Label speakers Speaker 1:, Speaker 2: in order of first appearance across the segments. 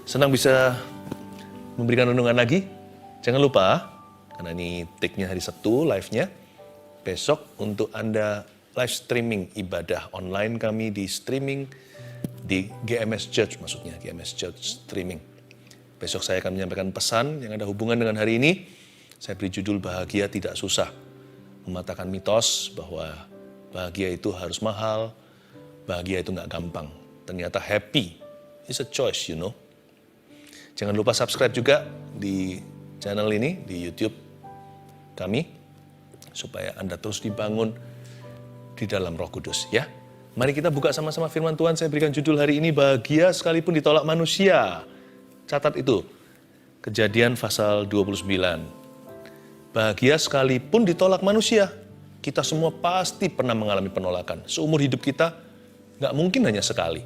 Speaker 1: Senang bisa memberikan renungan lagi. Jangan lupa, karena ini take-nya hari Sabtu, live-nya. Besok untuk Anda live streaming ibadah online kami di streaming di GMS Church, maksudnya GMS Church streaming. Besok saya akan menyampaikan pesan yang ada hubungan dengan hari ini. Saya beri judul Bahagia Tidak Susah. Mematahkan mitos bahwa bahagia itu harus mahal, bahagia itu nggak gampang. Ternyata happy is a choice, you know. Jangan lupa subscribe juga di channel ini, di YouTube kami, supaya Anda terus dibangun di dalam Roh Kudus, ya. Mari kita buka sama-sama firman Tuhan. Saya berikan judul hari ini, Bahagia Sekalipun Ditolak Manusia. Catat itu, Kejadian pasal 29. Bahagia sekalipun ditolak manusia. Kita semua pasti pernah mengalami penolakan. Seumur hidup kita, nggak mungkin hanya sekali.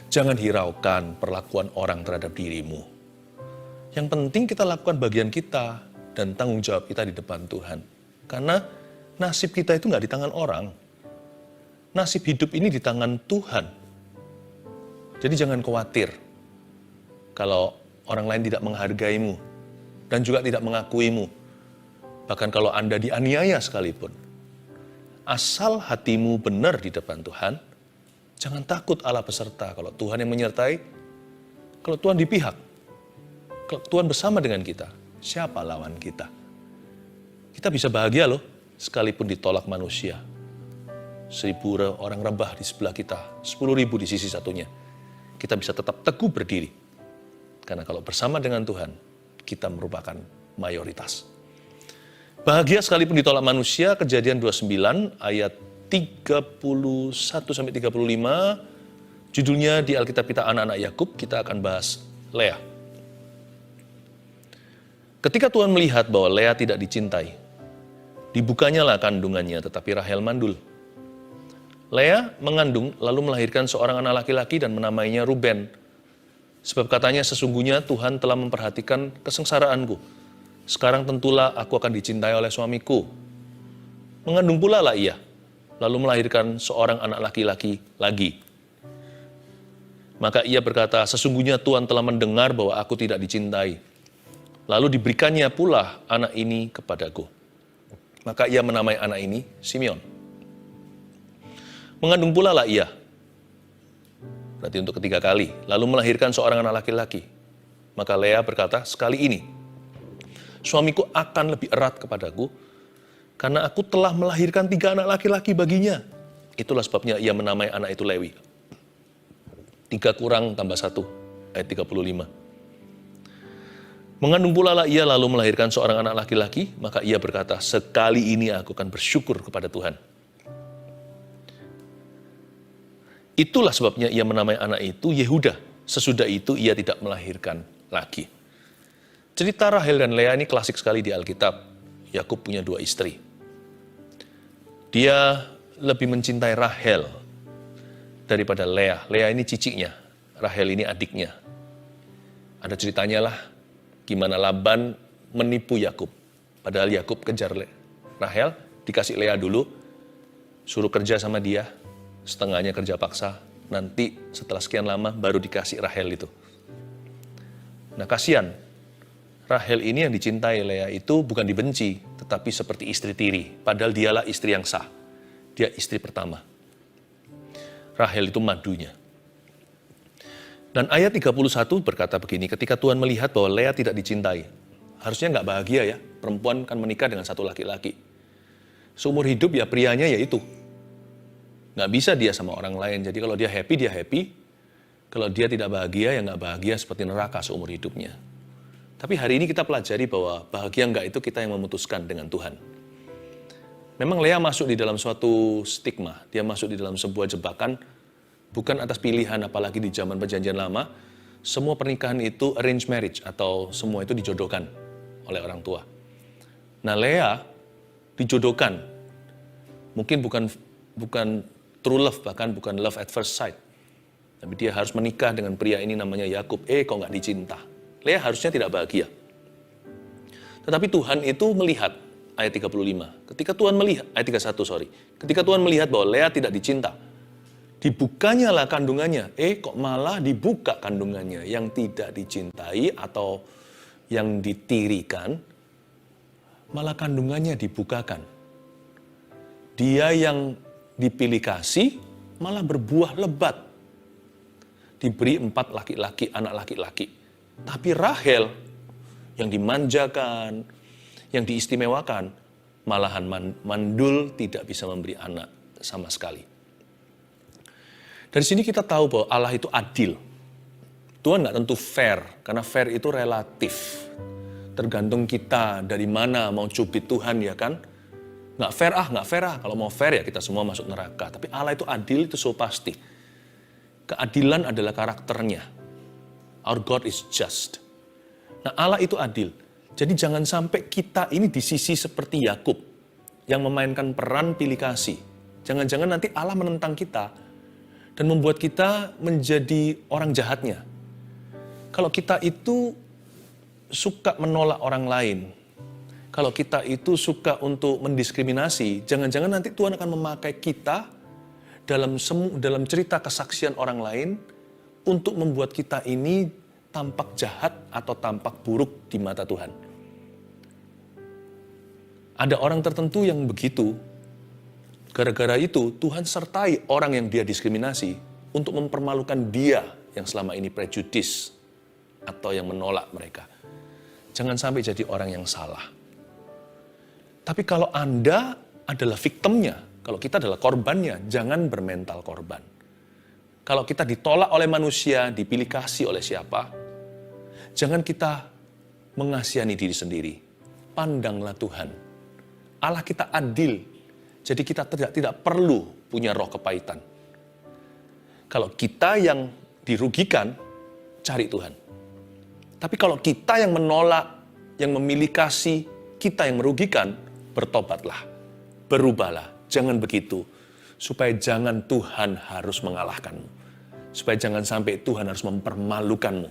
Speaker 1: Jangan hiraukan perlakuan orang terhadap dirimu. Yang penting kita lakukan bagian kita dan tanggung jawab kita di depan Tuhan. Karena nasib kita itu nggak di tangan orang. Nasib hidup ini di tangan Tuhan. Jadi jangan khawatir kalau orang lain tidak menghargaimu dan juga tidak mengakuimu. Bahkan kalau Anda dianiaya sekalipun. Asal hatimu benar di depan Tuhan, jangan takut Allah beserta. Kalau Tuhan yang menyertai, kalau Tuhan di pihak, kalau Tuhan bersama dengan kita, siapa lawan kita? Kita bisa bahagia loh, sekalipun ditolak manusia. 1.000 orang rebah di sebelah kita, 10.000 di sisi satunya. Kita bisa tetap teguh berdiri. Karena kalau bersama dengan Tuhan, kita merupakan mayoritas. Bahagia sekalipun ditolak manusia, Kejadian 29 ayat 31-35, judulnya di Alkitab kita anak-anak Yakub, kita akan bahas Lea. Ketika Tuhan melihat bahwa Lea tidak dicintai, dibukanyalah kandungannya, tetapi Rahel mandul. Lea mengandung lalu melahirkan seorang anak laki-laki dan menamainya Ruben. Sebab katanya sesungguhnya Tuhan telah memperhatikan kesengsaraanku. Sekarang tentulah aku akan dicintai oleh suamiku. Mengandung pula lah ia, lalu melahirkan seorang anak laki-laki lagi. Maka ia berkata, sesungguhnya Tuhan telah mendengar bahwa aku tidak dicintai. Lalu diberikannya pula anak ini kepadaku. Maka ia menamai anak ini Simeon. Mengandung pula lah ia, berarti untuk ketiga kali, lalu melahirkan seorang anak laki-laki. Maka Lea berkata, sekali ini, suamiku akan lebih erat kepadaku, karena aku telah melahirkan 3 anak laki-laki baginya. Itulah sebabnya ia menamai anak itu Lewi. 3 kurang tambah 1, ayat 35. Mengandung pula lah ia lalu melahirkan seorang anak laki-laki, maka ia berkata, sekali ini aku akan bersyukur kepada Tuhan. Itulah sebabnya ia menamai anak itu Yehuda. Sesudah itu ia tidak melahirkan lagi. Cerita Rahel dan Lea ini klasik sekali di Alkitab. Yakub punya 2 istri. Dia lebih mencintai Rahel daripada Lea. Lea ini ciciknya, Rahel ini adiknya. Ada ceritanya lah gimana Laban menipu Yakub. Padahal Yakub kejar Rahel, dikasih Lea dulu, suruh kerja sama dia, setengahnya kerja paksa, nanti setelah sekian lama baru dikasih Rahel itu. Nah kasihan, Rahel ini yang dicintai Lea itu bukan dibenci, tetapi seperti istri tiri. Padahal dialah istri yang sah. Dia istri pertama. Rahel itu madunya. Dan ayat 31 berkata begini, ketika Tuhan melihat bahwa Lea tidak dicintai. Harusnya nggak bahagia ya, perempuan kan menikah dengan satu laki-laki. Seumur hidup ya prianya ya itu. Nggak bisa dia sama orang lain. Jadi kalau dia happy, dia happy. Kalau dia tidak bahagia, ya nggak bahagia seperti neraka seumur hidupnya. Tapi hari ini kita pelajari bahwa bahagia enggak itu kita yang memutuskan dengan Tuhan. Memang Lea masuk di dalam suatu stigma, dia masuk di dalam sebuah jebakan, bukan atas pilihan, apalagi di zaman perjanjian lama, semua pernikahan itu arranged marriage, atau semua itu dijodohkan oleh orang tua. Nah Lea dijodohkan, mungkin bukan true love, bahkan bukan love at first sight. Tapi dia harus menikah dengan pria ini namanya Yakub. Kok nggak dicinta? Lea harusnya tidak bahagia. Tetapi Tuhan itu melihat, ayat 35. Ketika Tuhan melihat, ayat 31 sorry. Ketika Tuhan melihat bahwa Lea tidak dicinta, Dibukanya lah kandungannya. Kok malah dibuka kandungannya. Yang tidak dicintai atau yang ditirikan, malah kandungannya dibukakan. Dia yang dipilih kasih, malah berbuah lebat. Diberi 4 laki-laki, anak laki-laki. Tapi Rahel, yang dimanjakan, yang diistimewakan, malahan mandul, tidak bisa memberi anak sama sekali. Dari sini kita tahu bahwa Allah itu adil. Tuhan nggak tentu fair, karena fair itu relatif. Tergantung kita dari mana mau cubit Tuhan, ya kan? Nggak fair ah. Kalau mau fair ya kita semua masuk neraka. Tapi Allah itu adil, itu so pasti. Keadilan adalah karakternya. Our God is just. Nah, Allah itu adil. Jadi jangan sampai kita ini di sisi seperti Yakub yang memainkan peran pilih kasih. Jangan-jangan nanti Allah menentang kita dan membuat kita menjadi orang jahatnya. Kalau kita itu suka menolak orang lain, kalau kita itu suka untuk mendiskriminasi, jangan-jangan nanti Tuhan akan memakai kita dalam cerita kesaksian orang lain untuk membuat kita ini tampak jahat atau tampak buruk di mata Tuhan. Ada orang tertentu yang begitu. Gara-gara itu, Tuhan sertai orang yang dia diskriminasi untuk mempermalukan dia yang selama ini prejudis atau yang menolak mereka. Jangan sampai jadi orang yang salah. Tapi kalau Anda adalah victimnya, kalau kita adalah korbannya, jangan bermental korban. Kalau kita ditolak oleh manusia, dipilih kasih oleh siapa, jangan kita mengasihani diri sendiri. Pandanglah Tuhan. Allah kita adil. Jadi kita tidak perlu punya roh kepahitan. Kalau kita yang dirugikan, cari Tuhan. Tapi kalau kita yang menolak, yang memilih kasih, kita yang merugikan, bertobatlah, berubahlah. Jangan begitu, supaya jangan Tuhan harus mengalahkanmu. Supaya jangan sampai Tuhan harus mempermalukanmu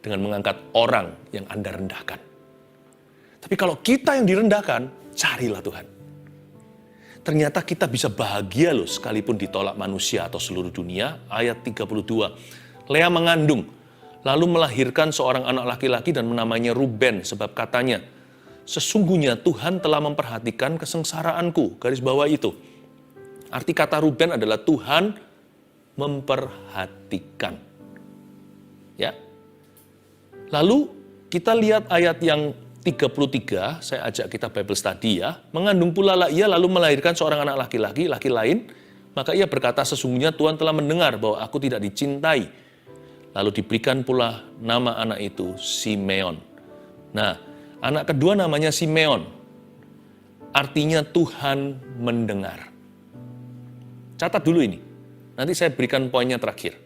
Speaker 1: dengan mengangkat orang yang Anda rendahkan. Tapi kalau kita yang direndahkan, carilah Tuhan. Ternyata kita bisa bahagia loh sekalipun ditolak manusia atau seluruh dunia. Ayat 32. Lea mengandung, lalu melahirkan seorang anak laki-laki dan menamainya Ruben. Sebab katanya, sesungguhnya Tuhan telah memperhatikan kesengsaraanku. Garis bawah itu. Arti kata Ruben adalah Tuhan memperhatikan. Ya. Lalu kita lihat ayat yang 33, saya ajak kita Bible study ya. Mengandung pula lah ia lalu melahirkan seorang anak laki-laki, laki lain. Maka ia berkata, sesungguhnya Tuhan telah mendengar bahwa aku tidak dicintai. Lalu diberikan pula nama anak itu Simeon. Nah, anak kedua namanya Simeon. Artinya Tuhan mendengar. Catat dulu ini. Nanti saya berikan poinnya terakhir.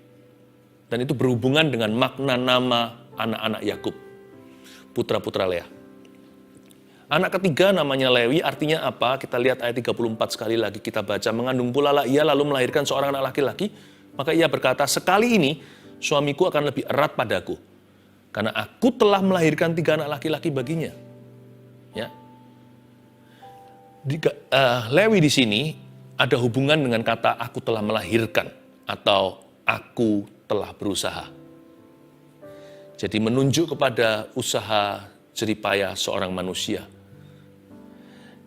Speaker 1: Dan itu berhubungan dengan makna nama anak-anak Yakub, putra-putra Lea. Anak ketiga namanya Lewi, artinya apa? Kita lihat ayat 34 sekali lagi kita baca. Mengandung pula lah ia lalu melahirkan seorang anak laki-laki. Maka ia berkata, sekali ini suamiku akan lebih erat padaku. Karena aku telah melahirkan 3 anak laki-laki baginya. Ya. Lewi di sini ada hubungan dengan kata aku telah melahirkan atau aku telah berusaha. Jadi menunjuk kepada usaha jeripayah seorang manusia.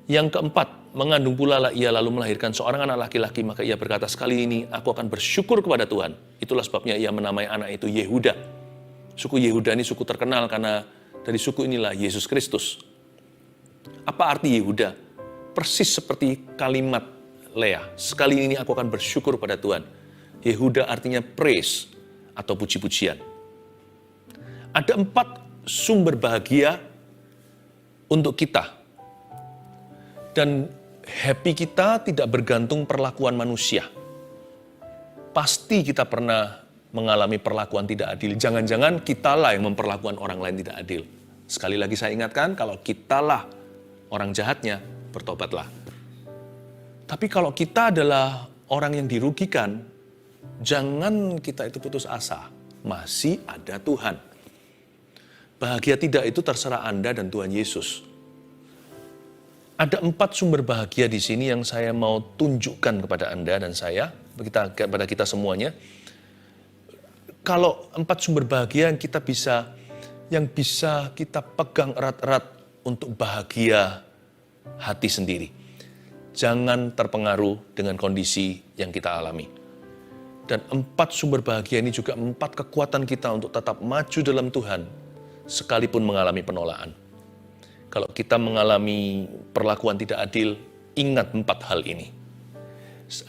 Speaker 1: Yang keempat, mengandung pula lah ia lalu melahirkan seorang anak laki-laki, maka ia berkata, sekali ini aku akan bersyukur kepada Tuhan. Itulah sebabnya ia menamai anak itu Yehuda. Suku Yehuda ini suku terkenal karena dari suku inilah Yesus Kristus. Apa arti Yehuda? Persis seperti kalimat Lea. Sekali ini aku akan bersyukur pada Tuhan. Yehuda artinya praise atau puji-pujian. Ada 4 sumber bahagia untuk kita. Dan happy kita tidak bergantung perlakuan manusia. Pasti kita pernah mengalami perlakuan tidak adil. Jangan-jangan kitalah yang memperlakukan orang lain tidak adil. Sekali lagi saya ingatkan, kalau kitalah orang jahatnya, bertobatlah. Tapi kalau kita adalah orang yang dirugikan, jangan kita itu putus asa. Masih ada Tuhan. Bahagia tidak itu terserah Anda dan Tuhan Yesus. Ada 4 sumber bahagia di sini yang saya mau tunjukkan kepada Anda dan kepada kita semuanya. Kalau 4 sumber bahagia yang bisa kita pegang erat-erat untuk bahagia hati sendiri. Jangan terpengaruh dengan kondisi yang kita alami. Dan 4 sumber bahagia ini juga 4 kekuatan kita untuk tetap maju dalam Tuhan, sekalipun mengalami penolakan. Kalau kita mengalami perlakuan tidak adil, ingat 4 hal ini.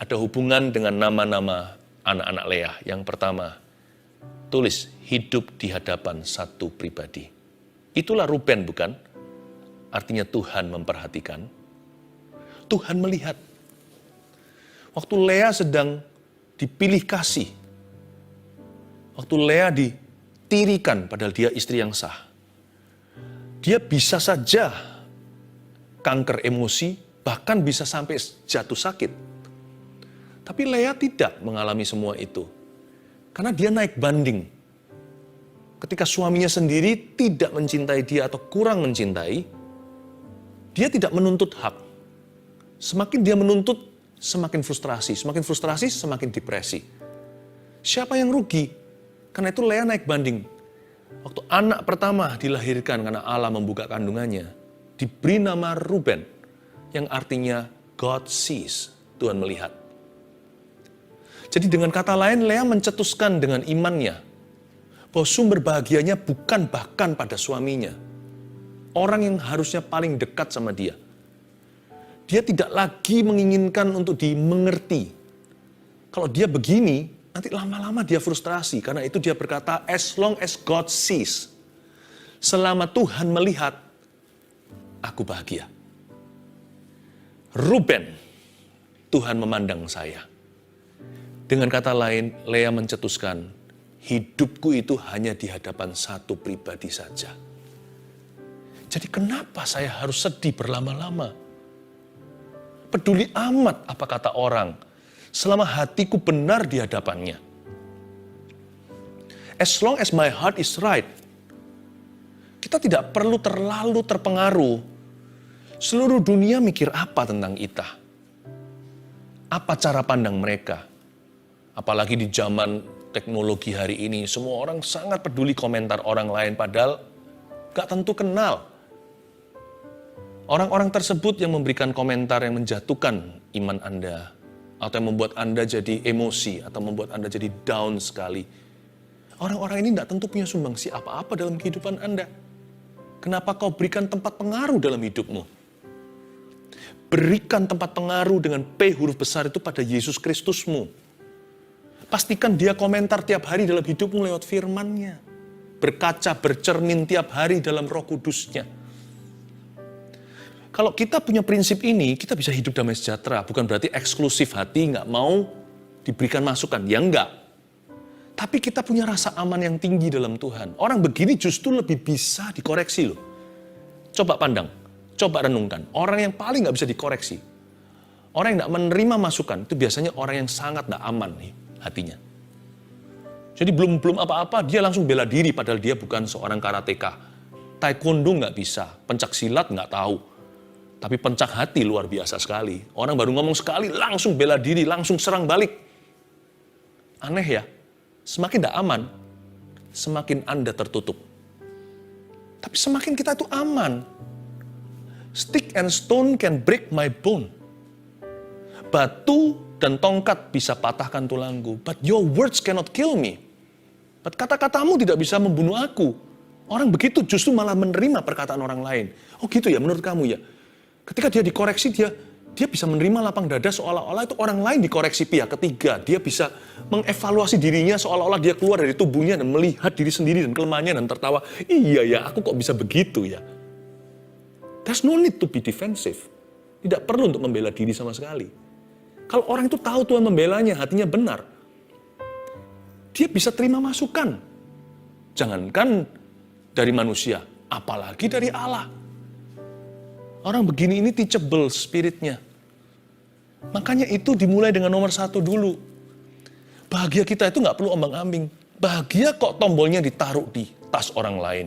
Speaker 1: Ada hubungan dengan nama-nama anak-anak Lea. Yang pertama, tulis hidup di hadapan satu pribadi. Itulah Ruben, bukan? Artinya Tuhan memperhatikan. Tuhan melihat. Waktu Lea sedang dipilih kasih. Waktu Lea ditirikan padahal dia istri yang sah. Dia bisa saja kanker emosi, bahkan bisa sampai jatuh sakit. Tapi Lea tidak mengalami semua itu. Karena dia naik banding. Ketika suaminya sendiri tidak mencintai dia atau kurang mencintai, dia tidak menuntut hak. Semakin dia menuntut, semakin frustrasi. Semakin frustrasi, semakin depresi. Siapa yang rugi? Karena itu Lea naik banding. Waktu anak pertama dilahirkan karena Allah membuka kandungannya, diberi nama Ruben, yang artinya God sees, Tuhan melihat. Jadi dengan kata lain, Lea mencetuskan dengan imannya, bahwa sumber bahagianya bukan bahkan pada suaminya. Orang yang harusnya paling dekat sama dia. Dia tidak lagi menginginkan untuk dimengerti. Kalau dia begini, nanti lama-lama dia frustrasi. Karena itu dia berkata, as long as God sees. Selama Tuhan melihat, aku bahagia. Ruben, Tuhan memandang saya. Dengan kata lain, Lea mencetuskan, hidupku itu hanya di hadapan satu pribadi saja. Jadi kenapa saya harus sedih berlama-lama? Peduli amat apa kata orang, selama hatiku benar di hadapannya. As long as my heart is right, kita tidak perlu terlalu terpengaruh. Seluruh dunia mikir apa tentang kita? Apa cara pandang mereka? Apalagi di zaman teknologi hari ini, semua orang sangat peduli komentar orang lain, padahal gak tentu kenal. Orang-orang tersebut yang memberikan komentar yang menjatuhkan iman Anda, atau yang membuat Anda jadi emosi, atau membuat Anda jadi down sekali. Orang-orang ini tidak tentu punya sumbangsi apa-apa dalam kehidupan Anda. Kenapa kau berikan tempat pengaruh dalam hidupmu? Berikan tempat pengaruh dengan P huruf besar itu pada Yesus Kristusmu. Pastikan dia komentar tiap hari dalam hidupmu lewat firman-Nya. Berkaca, bercermin tiap hari dalam Roh Kudus-Nya. Kalau kita punya prinsip ini, kita bisa hidup damai sejahtera. Bukan berarti eksklusif hati, nggak mau diberikan masukan. Ya enggak. Tapi kita punya rasa aman yang tinggi dalam Tuhan. Orang begini justru lebih bisa dikoreksi loh. Coba pandang, coba renungkan. Orang yang paling nggak bisa dikoreksi. Orang yang nggak menerima masukan, itu biasanya orang yang sangat nggak aman nih hatinya. Jadi belum apa-apa, dia langsung bela diri padahal dia bukan seorang karateka. Taekwondo nggak bisa, pencak silat nggak tahu. Tapi pencak hati luar biasa sekali. Orang baru ngomong sekali, langsung bela diri, langsung serang balik. Aneh ya, semakin tidak aman, semakin Anda tertutup. Tapi semakin kita itu aman. Stick and stone can break my bone. Batu dan tongkat bisa patahkan tulangku. But your words cannot kill me. But kata-katamu tidak bisa membunuh aku. Orang begitu justru malah menerima perkataan orang lain. Oh gitu ya menurut kamu ya. Ketika dia dikoreksi, dia bisa menerima lapang dada seolah-olah itu orang lain dikoreksi pihak ketiga. Dia bisa mengevaluasi dirinya seolah-olah dia keluar dari tubuhnya dan melihat diri sendiri dan kelemahannya dan tertawa. Iya ya, aku kok bisa begitu ya. There's no need to be defensive. Tidak perlu untuk membela diri sama sekali. Kalau orang itu tahu Tuhan membelanya, hatinya benar. Dia bisa terima masukan. Jangankan dari manusia, apalagi dari Allah. Orang begini ini teachable spiritnya. Makanya itu dimulai dengan nomor 1 dulu. Bahagia kita itu nggak perlu ombang-ambing. Bahagia kok tombolnya ditaruh di tas orang lain.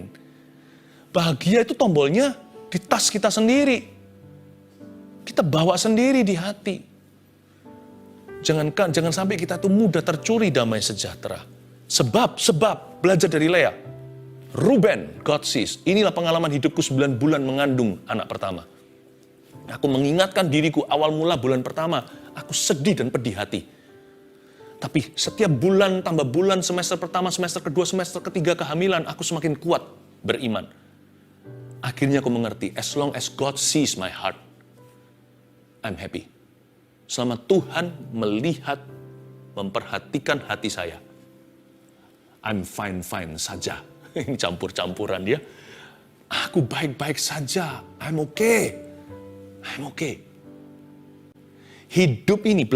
Speaker 1: Bahagia itu tombolnya di tas kita sendiri. kita bawa sendiri di hati. Jangan sampai kita tuh mudah tercuri damai sejahtera. Sebab, belajar dari Lea. Ruben, God sees. Inilah pengalaman hidupku 9 bulan mengandung anak pertama. Aku mengingatkan diriku awal mula bulan pertama, aku sedih dan pedih hati. Tapi setiap bulan tambah bulan, semester pertama, semester kedua, semester ketiga kehamilan, aku semakin kuat beriman. Akhirnya aku mengerti, as long as God sees my heart, I'm happy. Selama Tuhan melihat, memperhatikan hati saya, I'm fine-fine saja. Ini campur-campuran dia. Aku baik-baik saja, I'm okay. Hidup ini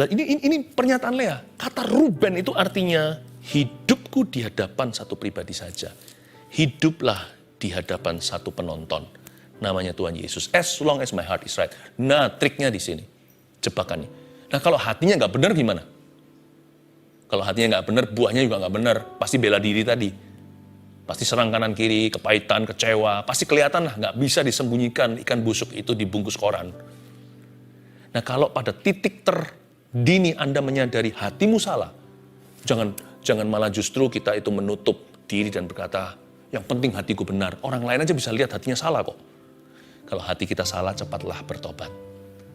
Speaker 1: pernyataan Lea. Kata Ruben itu artinya hidupku di hadapan satu pribadi saja. Hiduplah di hadapan satu penonton. Namanya Tuhan Yesus. As long as my heart is right. Nah, triknya di sini. Jebakannya. Nah, kalau hatinya nggak benar gimana? Kalau hatinya nggak benar, buahnya juga nggak benar. Pasti bela diri tadi. Pasti serang kanan kiri, kepahitan, kecewa. Pasti kelihatan lah, nggak bisa disembunyikan ikan busuk itu dibungkus koran. Nah, kalau pada titik terdini Anda menyadari hatimu salah, jangan malah justru kita itu menutup diri dan berkata, yang penting hatiku benar. Orang lain aja bisa lihat hatinya salah kok. Kalau hati kita salah, cepatlah bertobat.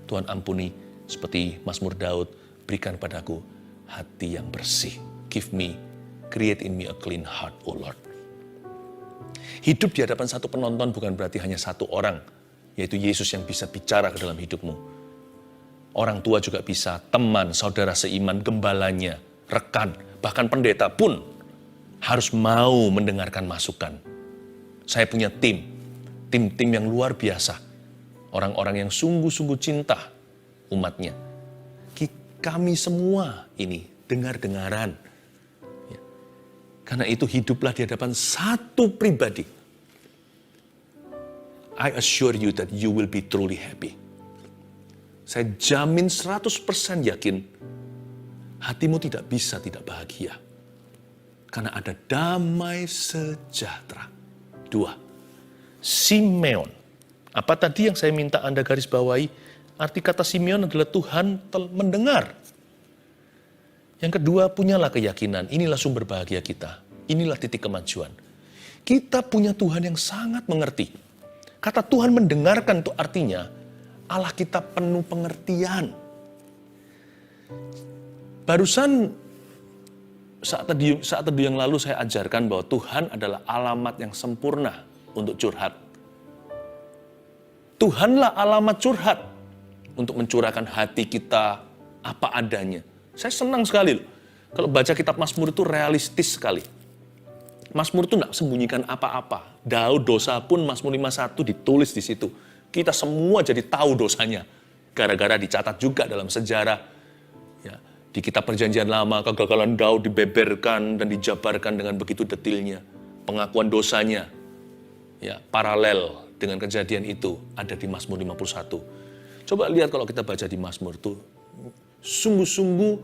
Speaker 1: Tuhan ampuni, seperti Mazmur Daud, berikan padaku hati yang bersih. Create in me a clean heart, O Lord. Hidup di hadapan satu penonton bukan berarti hanya satu orang, yaitu Yesus yang bisa bicara ke dalam hidupmu. Orang tua juga bisa, teman, saudara seiman, gembalanya, rekan, bahkan pendeta pun harus mau mendengarkan masukan. Saya punya tim yang luar biasa. Orang-orang yang sungguh-sungguh cinta umatnya. Kami semua ini dengar-dengaran. Ya. Karena itu hiduplah di hadapan satu pribadi. I assure you that you will be truly happy. Saya jamin 100% yakin hatimu tidak bisa tidak bahagia. Karena ada damai sejahtera. 2. Simeon. Apa tadi yang saya minta Anda garis bawahi? Arti kata Simeon adalah Tuhan mendengar. Yang kedua, punyalah keyakinan. Inilah sumber bahagia kita. Inilah titik kemajuan. Kita punya Tuhan yang sangat mengerti. Kata Tuhan mendengarkan itu artinya Allah kita penuh pengertian. Barusan saat teduh yang lalu saya ajarkan bahwa Tuhan adalah alamat yang sempurna untuk curhat. Tuhanlah alamat curhat untuk mencurahkan hati kita apa adanya. Saya senang sekali loh. Kalau baca kitab Mazmur itu realistis sekali. Mazmur itu tidak sembunyikan apa-apa. Daud dosa pun Mazmur 51 ditulis di situ. Kita semua jadi tahu dosanya. Gara-gara dicatat juga dalam sejarah. Ya, di kitab Perjanjian Lama, kegagalan Daud dibeberkan dan dijabarkan dengan begitu detailnya. Pengakuan dosanya, ya, paralel dengan kejadian itu ada di Mazmur 51. Coba lihat kalau kita baca di Mazmur itu, sungguh-sungguh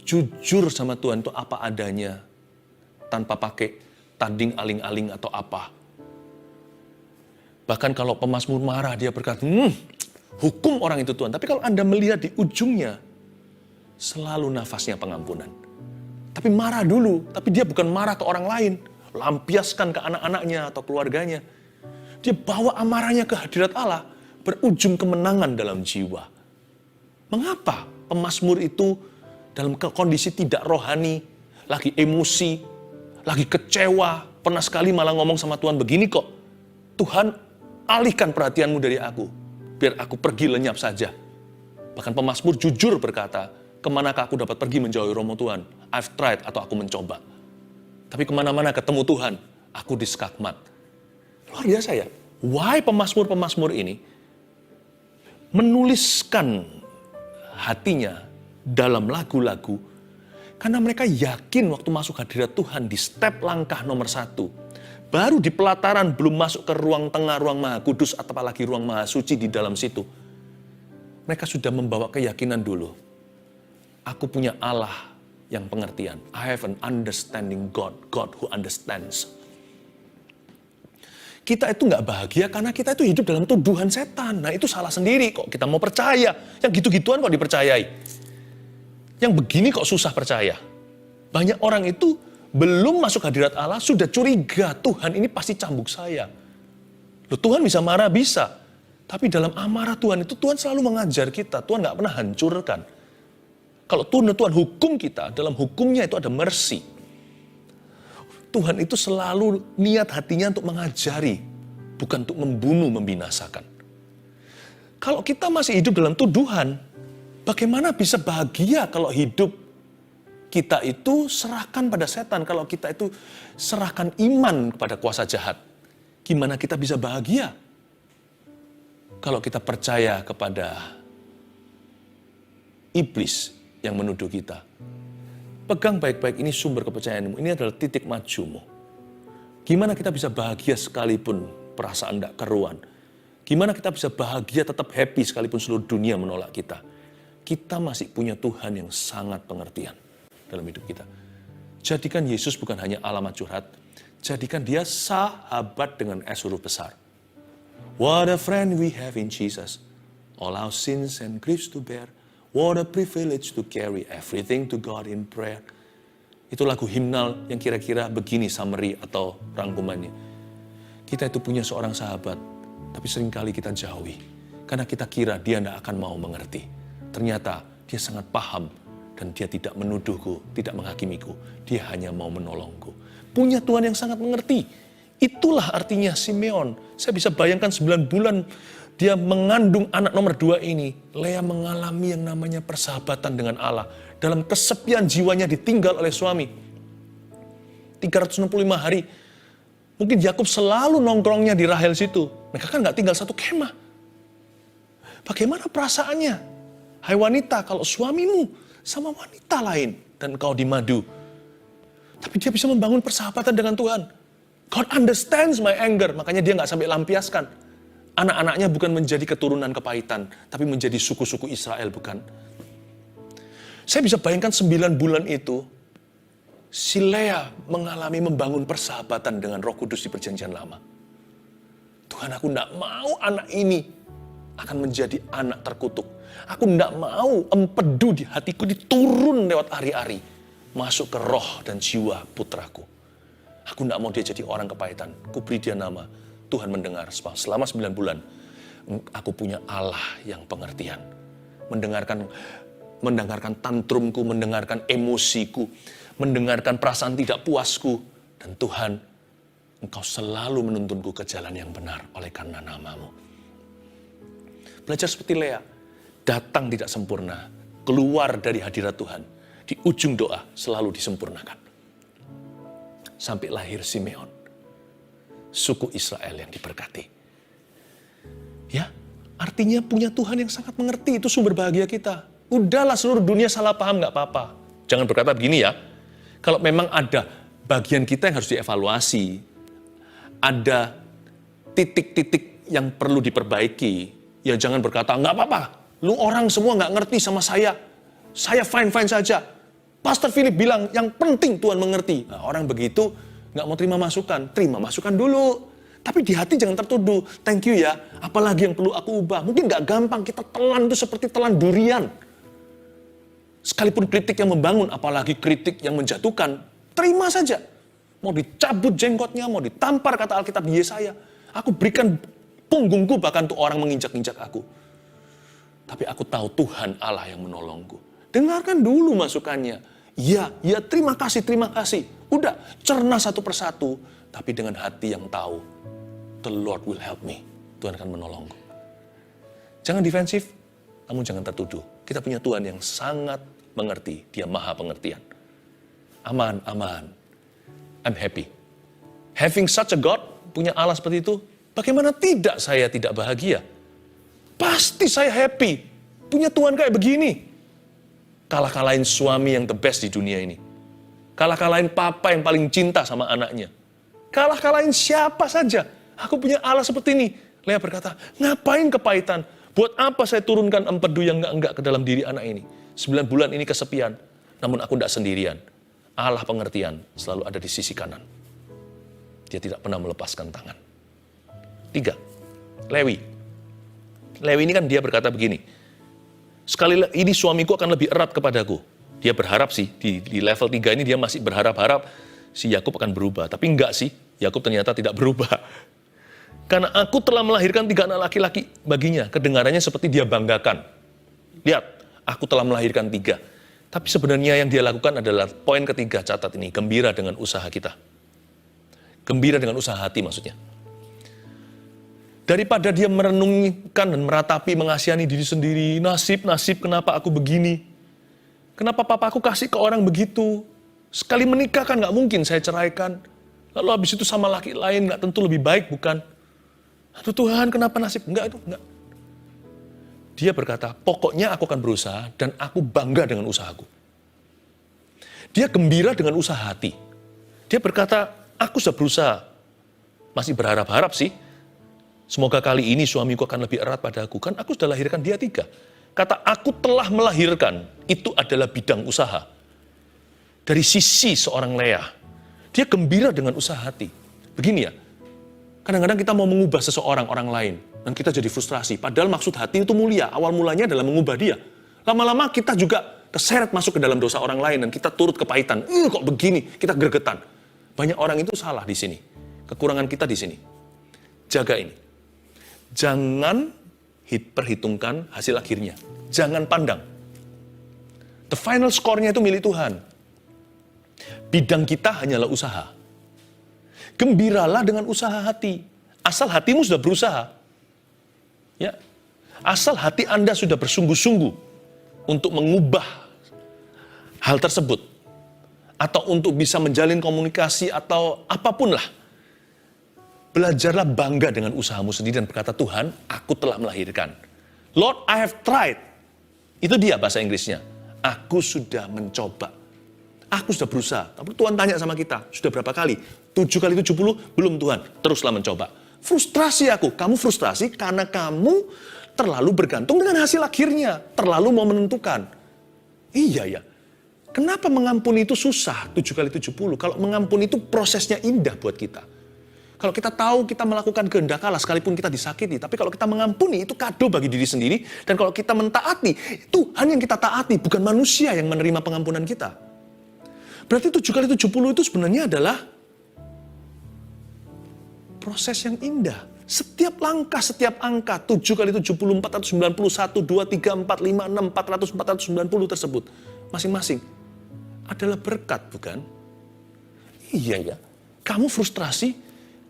Speaker 1: jujur sama Tuhan itu apa adanya, tanpa pakai tanding aling-aling atau apa. Bahkan kalau pemazmur marah, dia berkata, hukum orang itu Tuhan. Tapi kalau Anda melihat di ujungnya, selalu nafasnya pengampunan. Tapi marah dulu, tapi dia bukan marah ke orang lain. Lampiaskan ke anak-anaknya atau keluarganya. Dia bawa amarahnya ke hadirat Allah, berujung kemenangan dalam jiwa. Mengapa pemazmur itu dalam kondisi tidak rohani, lagi emosi, lagi kecewa, pernah sekali malah ngomong sama Tuhan begini kok, Tuhan, alihkan perhatianmu dari aku, biar aku pergi lenyap saja. Bahkan pemazmur jujur berkata, kemanakah aku dapat pergi menjauhi romo Tuhan? I've tried atau aku mencoba. Tapi kemana-mana ketemu Tuhan, aku diskakmat. Luar biasa ya. Why pemazmur-pemazmur ini menuliskan hatinya dalam lagu-lagu, karena mereka yakin waktu masuk hadirat Tuhan di step langkah nomor 1. Baru di pelataran, belum masuk ke ruang tengah, ruang maha kudus, atau apalagi ruang maha suci di dalam situ. Mereka sudah membawa keyakinan dulu. Aku punya Allah yang pengertian. I have an understanding God, God who understands. Kita itu nggak bahagia karena kita itu hidup dalam tuduhan setan. Nah itu salah sendiri kok kita mau percaya. Yang gitu-gituan kok dipercayai. Yang begini kok susah percaya. Banyak orang itu belum masuk hadirat Allah sudah curiga, Tuhan ini pasti cambuk saya. Loh, Tuhan bisa marah, bisa. Tapi dalam amarah Tuhan itu Tuhan selalu mengajar kita. Tuhan nggak pernah hancurkan. Kalau Tuhan hukum kita, dalam hukumnya itu ada mercy. Tuhan itu selalu niat hatinya untuk mengajari, bukan untuk membunuh, membinasakan. Kalau kita masih hidup dalam tuduhan, bagaimana bisa bahagia kalau hidup kita itu serahkan pada setan, kalau kita itu serahkan iman kepada kuasa jahat? Gimana kita bisa bahagia? Kalau kita percaya kepada iblis yang menuduh kita. Pegang baik-baik, ini sumber kepercayaanmu, ini adalah titik majumu. Gimana kita bisa bahagia sekalipun perasaan tidak keruan? Gimana kita bisa bahagia tetap happy sekalipun seluruh dunia menolak kita? Kita masih punya Tuhan yang sangat pengertian dalam hidup kita. Jadikan Yesus bukan hanya alamat curhat, jadikan dia sahabat dengan S huruf besar. What a friend we have in Jesus, all our sins and griefs to bear. What a privilege to carry everything to God in prayer. Itu lagu himnal yang kira-kira begini summary atau rangkumannya. Kita itu punya seorang sahabat, tapi seringkali kita jauhi. Karena kita kira dia tidak akan mau mengerti. Ternyata dia sangat paham dan dia tidak menuduhku, tidak menghakimiku. Dia hanya mau menolongku. Punya Tuhan yang sangat mengerti. Itulah artinya Simeon. Saya bisa bayangkan 9 bulan dia mengandung anak nomor 2 ini. Lea mengalami yang namanya persahabatan dengan Allah. Dalam kesepian jiwanya ditinggal oleh suami. 365 hari. Mungkin Yakub selalu nongkrongnya di Rahel situ. Mereka kan gak tinggal satu kemah. Bagaimana perasaannya? Hai wanita, kalau suamimu sama wanita lain dan kau dimadu. Tapi dia bisa membangun persahabatan dengan Tuhan. God understands my anger. Makanya dia gak sampai lampiaskan. Anak-anaknya bukan menjadi keturunan kepahitan, tapi menjadi suku-suku Israel, bukan. Saya bisa bayangkan 9 bulan itu, si Lea mengalami membangun persahabatan dengan Roh Kudus di Perjanjian Lama. Tuhan, aku tidak mau anak ini akan menjadi anak terkutuk. Aku tidak mau empedu di hatiku diturun lewat ari-ari, masuk ke roh dan jiwa putraku. Aku tidak mau dia jadi orang kepahitan. Ku beri dia nama. Tuhan mendengar selama 9 bulan. Aku punya Allah yang pengertian. Mendengarkan tantrumku, mendengarkan emosiku, mendengarkan perasaan tidak puasku. Dan Tuhan, Engkau selalu menuntunku ke jalan yang benar oleh karena namamu. Belajar seperti Lea. Datang tidak sempurna. Keluar dari hadirat Tuhan. Di ujung doa selalu disempurnakan. Sampai lahir Simeon. Suku Israel yang diberkati. Ya, artinya punya Tuhan yang sangat mengerti, itu sumber bahagia kita. Udahlah seluruh dunia salah paham, gak apa-apa. Jangan berkata begini ya, kalau memang ada bagian kita yang harus dievaluasi, ada titik-titik yang perlu diperbaiki, ya jangan berkata, gak apa-apa, lu orang semua gak ngerti sama saya fine-fine saja. Pastor Philip bilang, yang penting Tuhan mengerti. Nah, orang begitu, nggak mau terima masukan dulu. Tapi di hati jangan tertuduh, thank you ya, apalagi yang perlu aku ubah. Mungkin nggak gampang, kita telan itu seperti telan durian. Sekalipun kritik yang membangun, apalagi kritik yang menjatuhkan, terima saja. Mau dicabut jenggotnya, mau ditampar kata Alkitab di Yesaya. Aku berikan punggungku bahkan untuk orang menginjak-injak aku. Tapi aku tahu Tuhan Allah yang menolongku. Dengarkan dulu masukannya. Ya, terima kasih. Udah, cerna satu persatu, tapi dengan hati yang tahu, the Lord will help me. Tuhan akan menolongku. Jangan defensif, namun jangan tertuduh. Kita punya Tuhan yang sangat mengerti, dia maha pengertian. Aman. I'm happy. Having such a God, punya Allah seperti itu, bagaimana tidak saya tidak bahagia? Pasti saya happy. Punya Tuhan kayak begini. Kalah-kalahin suami yang the best di dunia ini. Kalah-kalahin papa yang paling cinta sama anaknya. Kalah-kalahin siapa saja. Aku punya Allah seperti ini. Lea berkata, ngapain kepahitan? Buat apa saya turunkan empedu yang enggak ke dalam diri anak ini? 9 bulan ini kesepian. Namun aku tidak sendirian. Allah pengertian selalu ada di sisi kanan. Dia tidak pernah melepaskan tangan. 3. Lewi. Lewi ini kan dia berkata begini, sekali ini suamiku akan lebih erat kepadaku. Dia berharap sih, di level 3 ini dia masih berharap-harap si Yakub akan berubah. Tapi enggak sih, Yakub ternyata tidak berubah. Karena aku telah melahirkan 3 anak laki-laki baginya. Kedengarannya seperti dia banggakan. Lihat, aku telah melahirkan 3. Tapi sebenarnya yang dia lakukan adalah poin ketiga, catat ini, gembira dengan usaha kita. Gembira dengan usaha hati maksudnya. Daripada dia merenungkan dan meratapi, mengasihani diri sendiri, nasib kenapa aku begini? Kenapa papaku kasih ke orang begitu? Sekali menikah kan gak mungkin saya ceraikan. Lalu habis itu sama laki lain gak tentu lebih baik, bukan? Aduh Tuhan, kenapa nasib? Enggak. Dia berkata, pokoknya aku akan berusaha dan aku bangga dengan usahaku. Dia gembira dengan usaha hati. Dia berkata, aku sudah berusaha. Masih berharap-harap sih. Semoga kali ini suamiku akan lebih erat padaku. Kan aku sudah lahirkan dia 3. Kata aku telah melahirkan, itu adalah bidang usaha. Dari sisi seorang Lea, dia gembira dengan usaha hati. Begini ya, kadang-kadang kita mau mengubah seseorang, orang lain, dan kita jadi frustrasi. Padahal maksud hati itu mulia, awal mulanya adalah mengubah dia. Lama-lama kita juga keseret masuk ke dalam dosa orang lain, dan kita turut kepahitan. Kok begini, kita gregetan. Banyak orang itu salah di sini. Kekurangan kita di sini. Jaga ini. Jangan perhitungkan hasil akhirnya. Jangan pandang. The final score-nya itu milik Tuhan. Bidang kita hanyalah usaha. Gembiralah dengan usaha hati. Asal hatimu sudah berusaha. Ya. Asal hati Anda sudah bersungguh-sungguh untuk mengubah hal tersebut. Atau untuk bisa menjalin komunikasi atau apapun lah. Belajarlah bangga dengan usahamu sendiri dan berkata, Tuhan, aku telah melahirkan. Lord, I have tried. Itu dia bahasa Inggrisnya. Aku sudah mencoba. Aku sudah berusaha. Tapi Tuhan tanya sama kita, sudah berapa kali? 7 kali 70? Belum Tuhan. Teruslah mencoba. Frustrasi aku. Kamu frustrasi karena kamu terlalu bergantung dengan hasil akhirnya. Terlalu mau menentukan. Iya ya. Kenapa mengampuni itu susah 7 kali 70? Kalau mengampuni itu prosesnya indah buat kita. Kalau kita tahu kita melakukan kehendak Allah sekalipun kita disakiti. Tapi kalau kita mengampuni itu kado bagi diri sendiri. Dan kalau kita mentaati, Tuhan yang kita taati. Bukan manusia yang menerima pengampunan kita. Berarti 7 kali 70 itu sebenarnya adalah proses yang indah. Setiap langkah, setiap angka 7 kali 70, 491, 2, 3, 4, 5, 6, 400, 490 tersebut. Masing-masing adalah berkat, bukan? Iya ya. Kamu frustrasi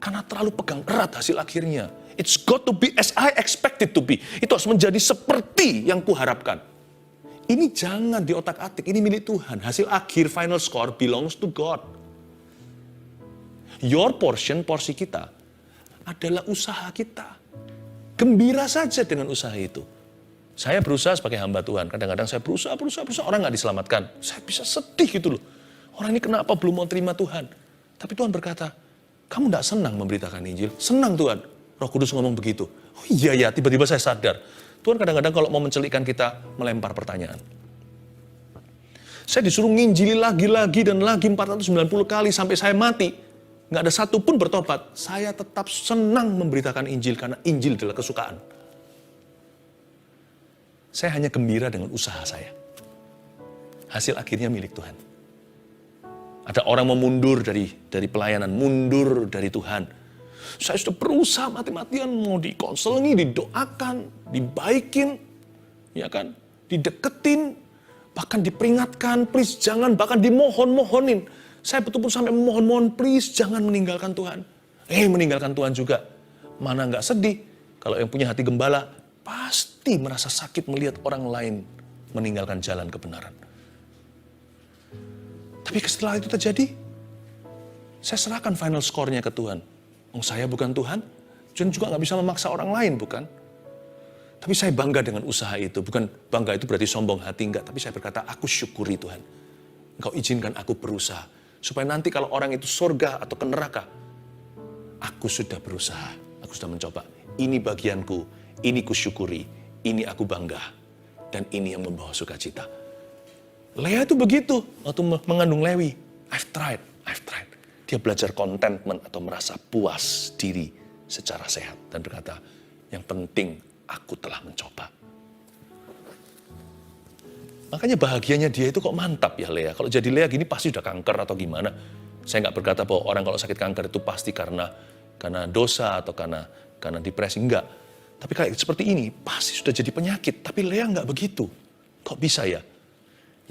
Speaker 1: karena terlalu pegang erat hasil akhirnya. It's got to be as I expect it to be. Itu harus menjadi seperti yang kuharapkan. Ini jangan di otak-atik, ini milik Tuhan. Hasil akhir, final score belongs to God. Your portion, porsi kita, adalah usaha kita. Gembira saja dengan usaha itu. Saya berusaha sebagai hamba Tuhan. Kadang-kadang saya berusaha, orang gak diselamatkan. Saya bisa sedih gitu loh. Orang ini kenapa belum mau terima Tuhan? Tapi Tuhan berkata, kamu tidak senang memberitakan Injil? Senang Tuhan. Roh Kudus ngomong begitu. Oh iya ya, tiba-tiba saya sadar. Tuhan kadang-kadang kalau mau mencelikkan kita, melempar pertanyaan. Saya disuruh nginjili lagi dan lagi 490 kali sampai saya mati. Nggak ada satu pun bertobat. Saya tetap senang memberitakan Injil karena Injil adalah kesukaan. Saya hanya gembira dengan usaha saya. Hasil akhirnya milik Tuhan. Ada orang mau mundur dari pelayanan, mundur dari Tuhan. Saya sudah berusaha mati-matian, mau dikonselingi, didoakan, dibaikin, ya kan, dideketin, bahkan diperingatkan, please jangan, bahkan dimohon-mohonin. Saya betul-betul sampai memohon-mohon, please jangan meninggalkan Tuhan. Meninggalkan Tuhan juga. Mana nggak sedih? Kalau yang punya hati gembala, pasti merasa sakit melihat orang lain meninggalkan jalan kebenaran. Tapi setelah itu terjadi, saya serahkan final score-nya ke Tuhan. Saya bukan Tuhan, dan juga nggak bisa memaksa orang lain, bukan? Tapi saya bangga dengan usaha itu. Bukan bangga itu berarti sombong hati, enggak. Tapi saya berkata, aku syukuri Tuhan. Engkau izinkan aku berusaha. Supaya nanti kalau orang itu surga atau ke neraka, aku sudah berusaha, aku sudah mencoba. Ini bagianku, ini kusyukuri, ini aku bangga. Dan ini yang membawa sukacita. Lea itu begitu, waktu mengandung Lewi. I've tried. Dia belajar contentment atau merasa puas diri secara sehat. Dan berkata, yang penting aku telah mencoba. Makanya bahagianya dia itu kok mantap ya Lea. Kalau jadi Lea gini pasti udah kanker atau gimana. Saya nggak berkata bahwa orang kalau sakit kanker itu pasti karena dosa atau karena depresi. Enggak. Tapi kayak seperti ini pasti sudah jadi penyakit. Tapi Lea nggak begitu. Kok bisa ya?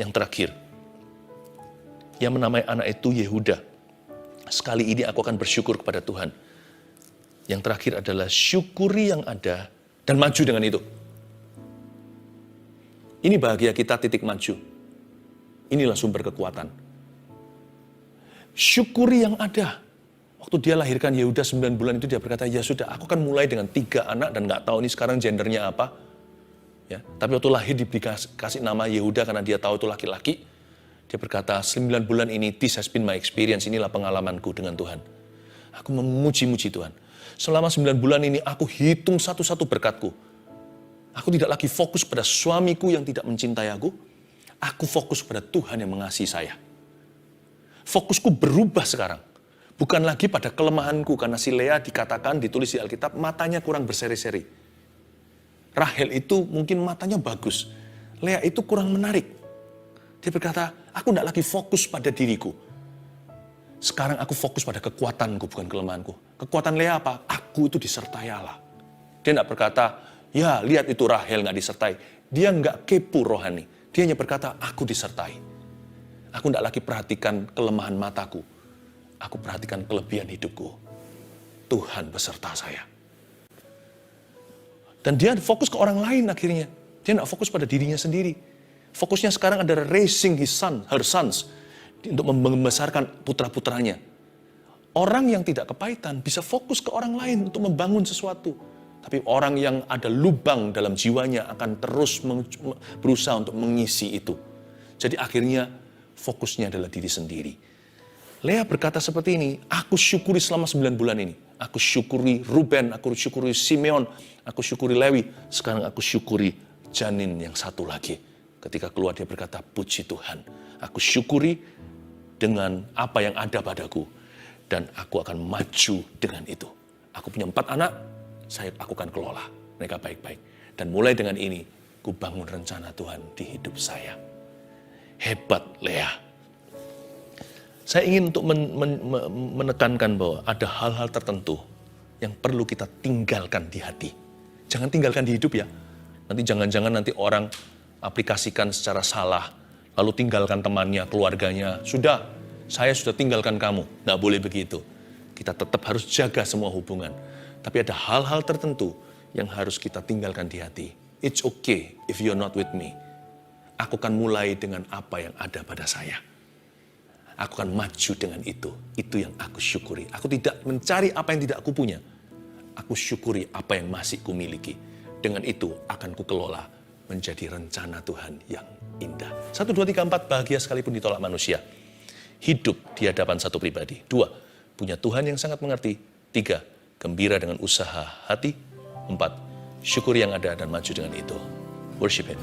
Speaker 1: Yang terakhir. Yang menamai anak itu Yehuda. Sekali ini aku akan bersyukur kepada Tuhan. Yang terakhir adalah syukuri yang ada dan maju dengan itu. Ini bahagia kita titik maju. Inilah sumber kekuatan. Syukuri yang ada. Waktu dia lahirkan Yehuda 9 bulan itu dia berkata, ya sudah aku akan mulai dengan 3 anak dan gak tahu ini sekarang gendernya apa. Ya, tapi waktu lahir dikasih nama Yehuda karena dia tahu itu laki-laki. Dia berkata, 9 bulan ini, this has been my experience, inilah pengalamanku dengan Tuhan. Aku memuji-muji Tuhan. Selama 9 bulan ini aku hitung satu-satu berkatku. Aku tidak lagi fokus pada suamiku yang tidak mencintai aku. Aku fokus pada Tuhan yang mengasihi saya. Fokusku berubah sekarang. Bukan lagi pada kelemahanku, karena si Lea dikatakan, ditulis di Alkitab, matanya kurang berseri-seri. Rahel itu mungkin matanya bagus. Lea itu kurang menarik. Dia berkata, aku tidak lagi fokus pada diriku. Sekarang aku fokus pada kekuatanku, bukan kelemahanku. Kekuatan Lea apa? Aku itu disertai Allah. Dia tidak berkata, ya lihat itu Rahel nggak disertai. Dia nggak kepo rohani. Dia hanya berkata, aku disertai. Aku tidak lagi perhatikan kelemahan mataku. Aku perhatikan kelebihan hidupku. Tuhan beserta saya. Dan dia fokus ke orang lain akhirnya. Dia tidak fokus pada dirinya sendiri. Fokusnya sekarang adalah raising her sons. Untuk membesarkan putra-putranya. Orang yang tidak kepahitan bisa fokus ke orang lain untuk membangun sesuatu. Tapi orang yang ada lubang dalam jiwanya akan terus berusaha untuk mengisi itu. Jadi akhirnya fokusnya adalah diri sendiri. Lea berkata seperti ini, aku syukuri selama 9 bulan ini. Aku syukuri Ruben, aku syukuri Simeon, aku syukuri Lewi. Sekarang aku syukuri janin yang satu lagi. Ketika keluar dia berkata, puji Tuhan. Aku syukuri dengan apa yang ada padaku. Dan aku akan maju dengan itu. Aku punya 4 anak, aku akan kelola. Mereka baik-baik. Dan mulai dengan ini, ku bangun rencana Tuhan di hidup saya. Hebat Lea. Saya ingin untuk menekankan bahwa ada hal-hal tertentu yang perlu kita tinggalkan di hati. Jangan tinggalkan di hidup ya. Nanti jangan-jangan nanti orang aplikasikan secara salah, lalu tinggalkan temannya, keluarganya. Sudah, saya sudah tinggalkan kamu. Nggak boleh begitu. Kita tetap harus jaga semua hubungan. Tapi ada hal-hal tertentu yang harus kita tinggalkan di hati. It's okay if you're not with me. Aku akan mulai dengan apa yang ada pada saya. Aku akan maju dengan itu. Itu yang aku syukuri. Aku tidak mencari apa yang tidak aku punya. Aku syukuri apa yang masih kumiliki. Dengan itu akan kukelola menjadi rencana Tuhan yang indah. 1, 2, 3, 4, bahagia sekalipun ditolak manusia. Hidup di hadapan satu pribadi. 2, punya Tuhan yang sangat mengerti. 3, gembira dengan usaha hati. 4, syukur yang ada dan maju dengan itu. Worship Him.